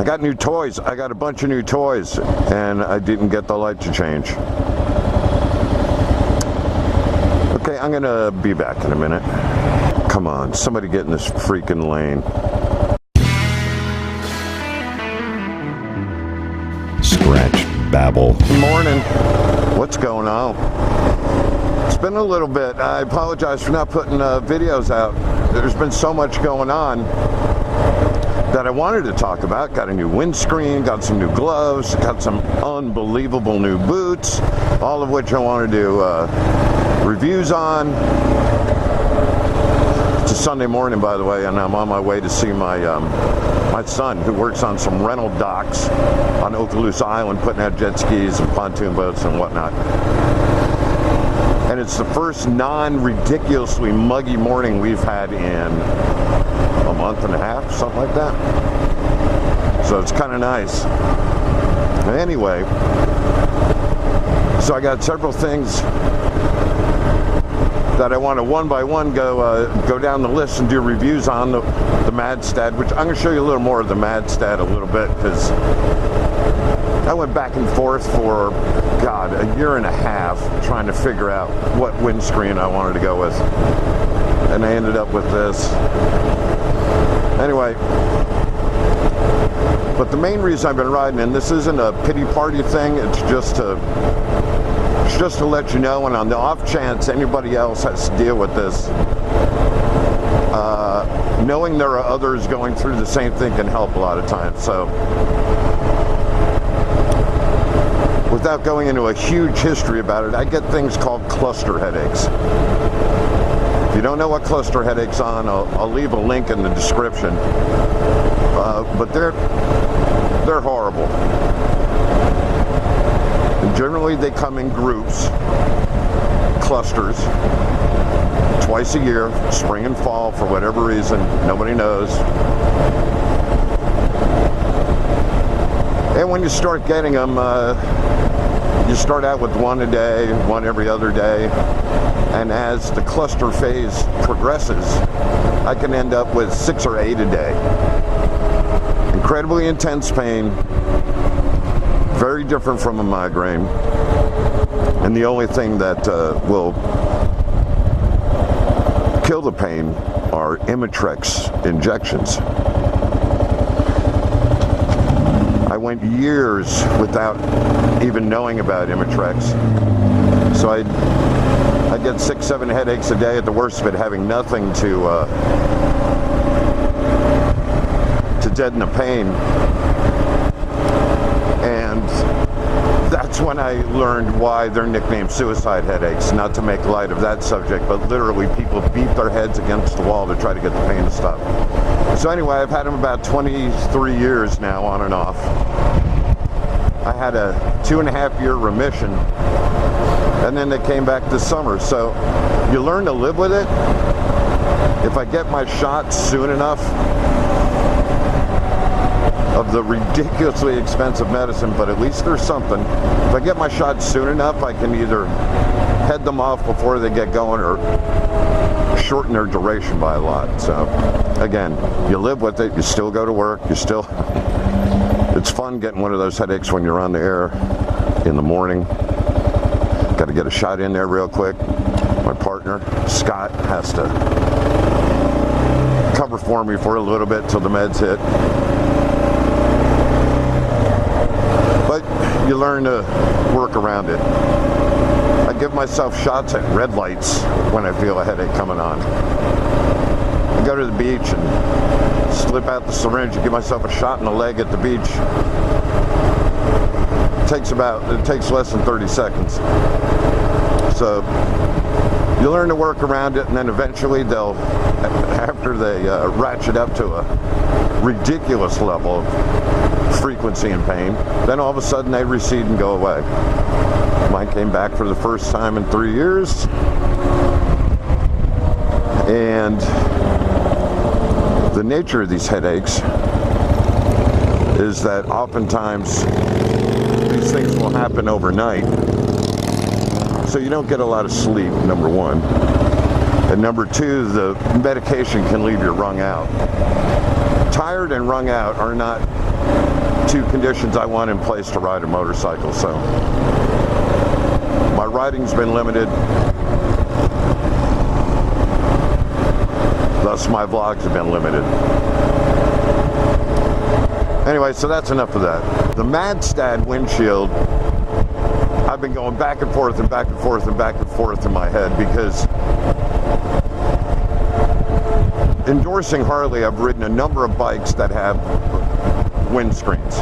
I got new toys. I got a bunch of new toys, and I didn't get the light to change. Okay, I'm gonna be back in a minute. Come on, somebody get in this freaking lane. Scratch babble. Good morning. What's going on? It's been a little bit. I apologize for not putting videos out. There's been so much going on that I wanted to talk about. Got a new windscreen, got some new gloves, got some unbelievable new boots, all of which I want to do reviews on. It's a Sunday morning, by the way, and I'm on my way to see my son, who works on some rental docks on Okaloosa Island, putting out jet skis and pontoon boats and whatnot. And it's the first non-ridiculously muggy morning we've had in a month and a half, something like that. So it's kind of nice. Anyway, so I got several things that I want to one by one go down the list and do reviews on the Madstad, which I'm going to show you a little more of the Madstad a little bit, because I went back and forth for, God, a year and a half trying to figure out what windscreen I wanted to go with, and I ended up with this. Anyway, but the main reason I've been riding, and this isn't a pity party thing, it's just to let you know, and on the off chance anybody else has to deal with this, knowing there are others going through the same thing can help a lot of times. So without going into a huge history about it, I get things called cluster headaches. If you don't know what cluster headaches are, I'll leave a link in the description. But they're horrible. And generally they come in groups, clusters, twice a year, spring and fall, for whatever reason, nobody knows. And when you start getting them, you start out with one a day, one every other day, and as the cluster phase progresses, I can end up with 6 or 8 a day. Incredibly intense pain, very different from a migraine, and the only thing that will kill the pain are Imitrex injections. I went years without even knowing about Imitrex, so I get 6-7 headaches a day, at the worst of it having nothing to deaden the pain. And that's when I learned why they're nicknamed suicide headaches. Not to make light of that subject, but literally people beat their heads against the wall to try to get the pain to stop. So anyway, I've had them about 23 years now, on and off. I had a 2.5-year remission, and then they came back this summer. So you learn to live with it. If I get my shots soon enough of the ridiculously expensive medicine, but at least there's something. If I get my shots soon enough, I can either head them off before they get going or shorten their duration by a lot. So again, you live with it, you still go to work, it's fun getting one of those headaches when you're on the air in the morning. Got to get a shot in there real quick. My partner, Scott, has to cover for me for a little bit till the meds hit. But you learn to work around it. I give myself shots at red lights when I feel a headache coming on. I go to the beach and slip out the syringe and give myself a shot in the leg at the beach. It takes less than 30 seconds. So you learn to work around it, and then eventually after they ratchet up to a ridiculous level of frequency and pain, then all of a sudden they recede and go away. Mine came back for the first time in 3 years, and the nature of these headaches is that oftentimes these things will happen overnight, so you don't get a lot of sleep, number one. And number two, the medication can leave you wrung out. Tired and wrung out are not two conditions I want in place to ride a motorcycle. So my riding's been limited, thus my vlogs have been limited. Anyway, so that's enough of that. The Madstad windshield, I've been going back and forth and back and forth and back and forth in my head, because endorsing Harley, I've ridden a number of bikes that have windscreens.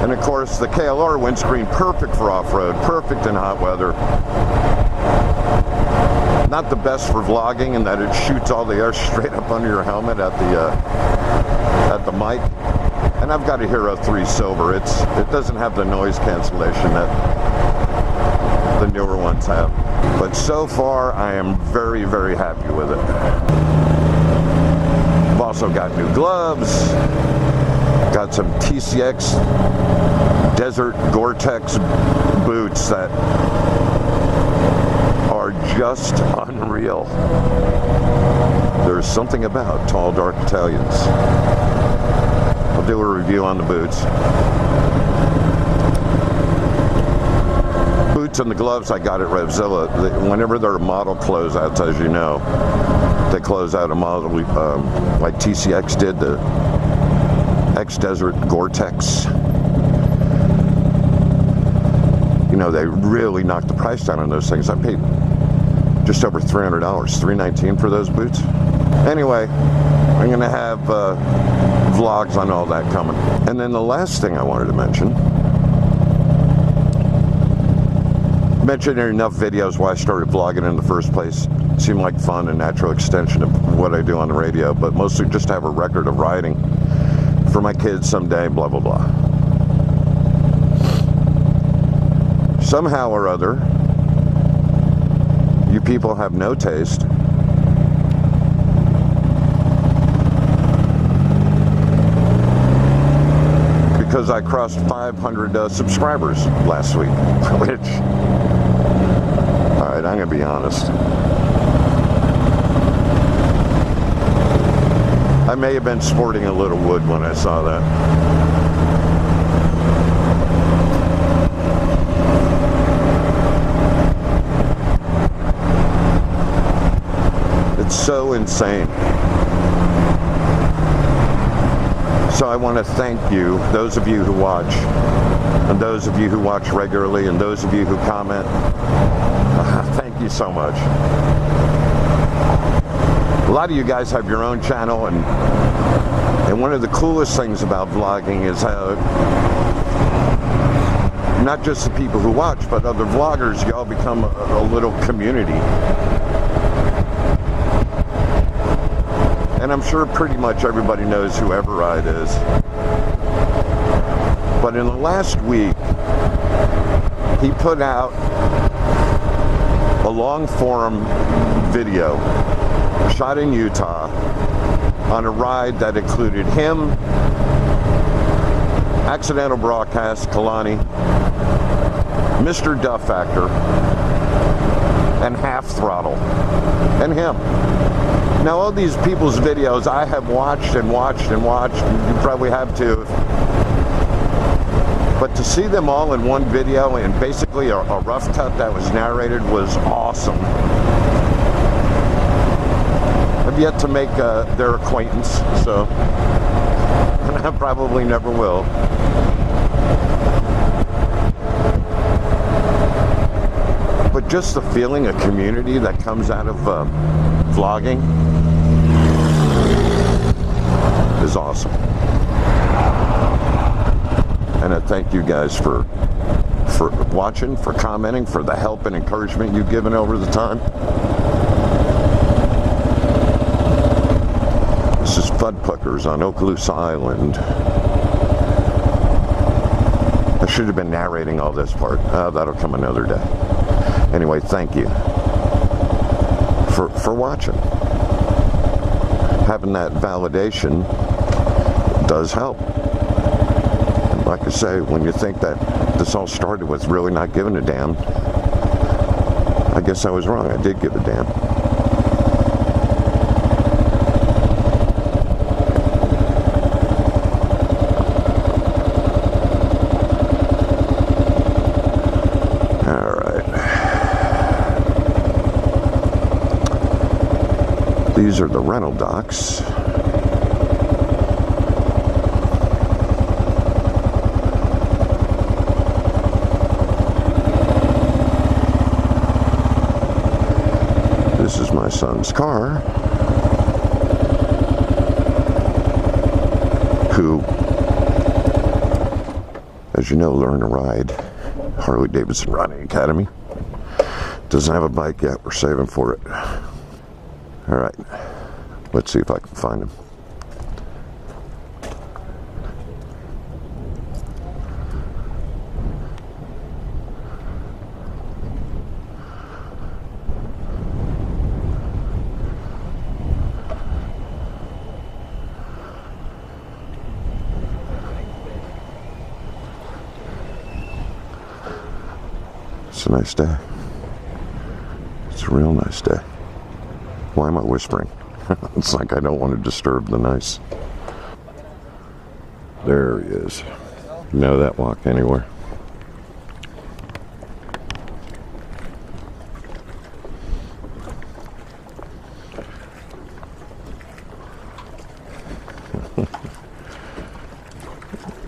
And of course, the KLR windscreen, perfect for off-road, perfect in hot weather. Not the best for vlogging in that it shoots all the air straight up under your helmet at the mic. And I've got a Hero 3 Silver. It doesn't have the noise cancellation that the newer ones have. But so far, I am very, very happy with it. I've also got new gloves, got some TCX Desert Gore-Tex boots that are just unreal. There's something about tall, dark Italians. I'll do a review on the boots. Boots and the gloves I got at Revzilla. Whenever there are model closeouts, as you know, they close out a model like TCX did, the X-Desert Gore-Tex. You know, they really knocked the price down on those things. I paid just over $300, $319 for those boots. Anyway, I'm gonna have vlogs on all that coming. And then the last thing I wanted to mention, mentioned in enough videos why I started vlogging in the first place. It seemed like fun and natural extension of what I do on the radio, but mostly just to have a record of riding for my kids someday, blah, blah, blah. Somehow or other, you people have no taste. Because I crossed 500 subscribers last week, which, all right, I'm gonna be honest. I may have been sporting a little wood when I saw that. It's so insane. So I want to thank you, those of you who watch, and those of you who watch regularly, and those of you who comment. Thank you so much. A lot of you guys have your own channel, and one of the coolest things about vlogging is how not just the people who watch, but other vloggers, you all become a little community. And I'm sure pretty much everybody knows who Everride is. But in the last week, he put out a long form video shot in Utah on a ride that included him, Accidental Broadcast, Kalani, Mr. Duff Factor, and Half Throttle, and him. Now, all these people's videos I have watched and watched and watched, and you probably have too. But to see them all in one video and basically a rough cut that was narrated was awesome. I've yet to make their acquaintance, so I probably never will. But just the feeling of community that comes out of vlogging is awesome. And I thank you guys for watching, for commenting, for the help and encouragement you've given over the time. This is Fudpuckers on Okaloosa Island. I should have been narrating all this part. That'll come another day. Anyway, thank you for watching. Having that validation does help. And like I say, when you think that this all started with really not giving a damn, I guess I was wrong. I did give a damn. These are the rental docks. This is my son's car, who, as you know, learned to ride Harley Davidson Riding Academy. Doesn't have a bike yet. We're saving for it. All right, let's see if I can find him. It's a nice day. It's a real nice day. Why am I whispering? It's like I don't want to disturb the nice. There he is. You know that walk anywhere.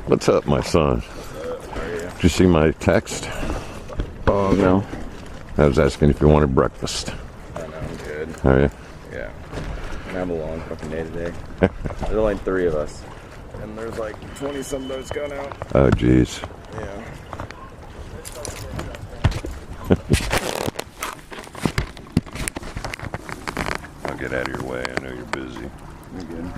What's up, my son? Did you see my text? Oh, no. I was asking if you wanted breakfast. I know, I'm good. Are you? Yeah. I have a long fucking day today. There's only 3 of us. And there's like 20 some boats going out. Oh, geez. Yeah. I'll get out of your way. I know you're busy. You're good.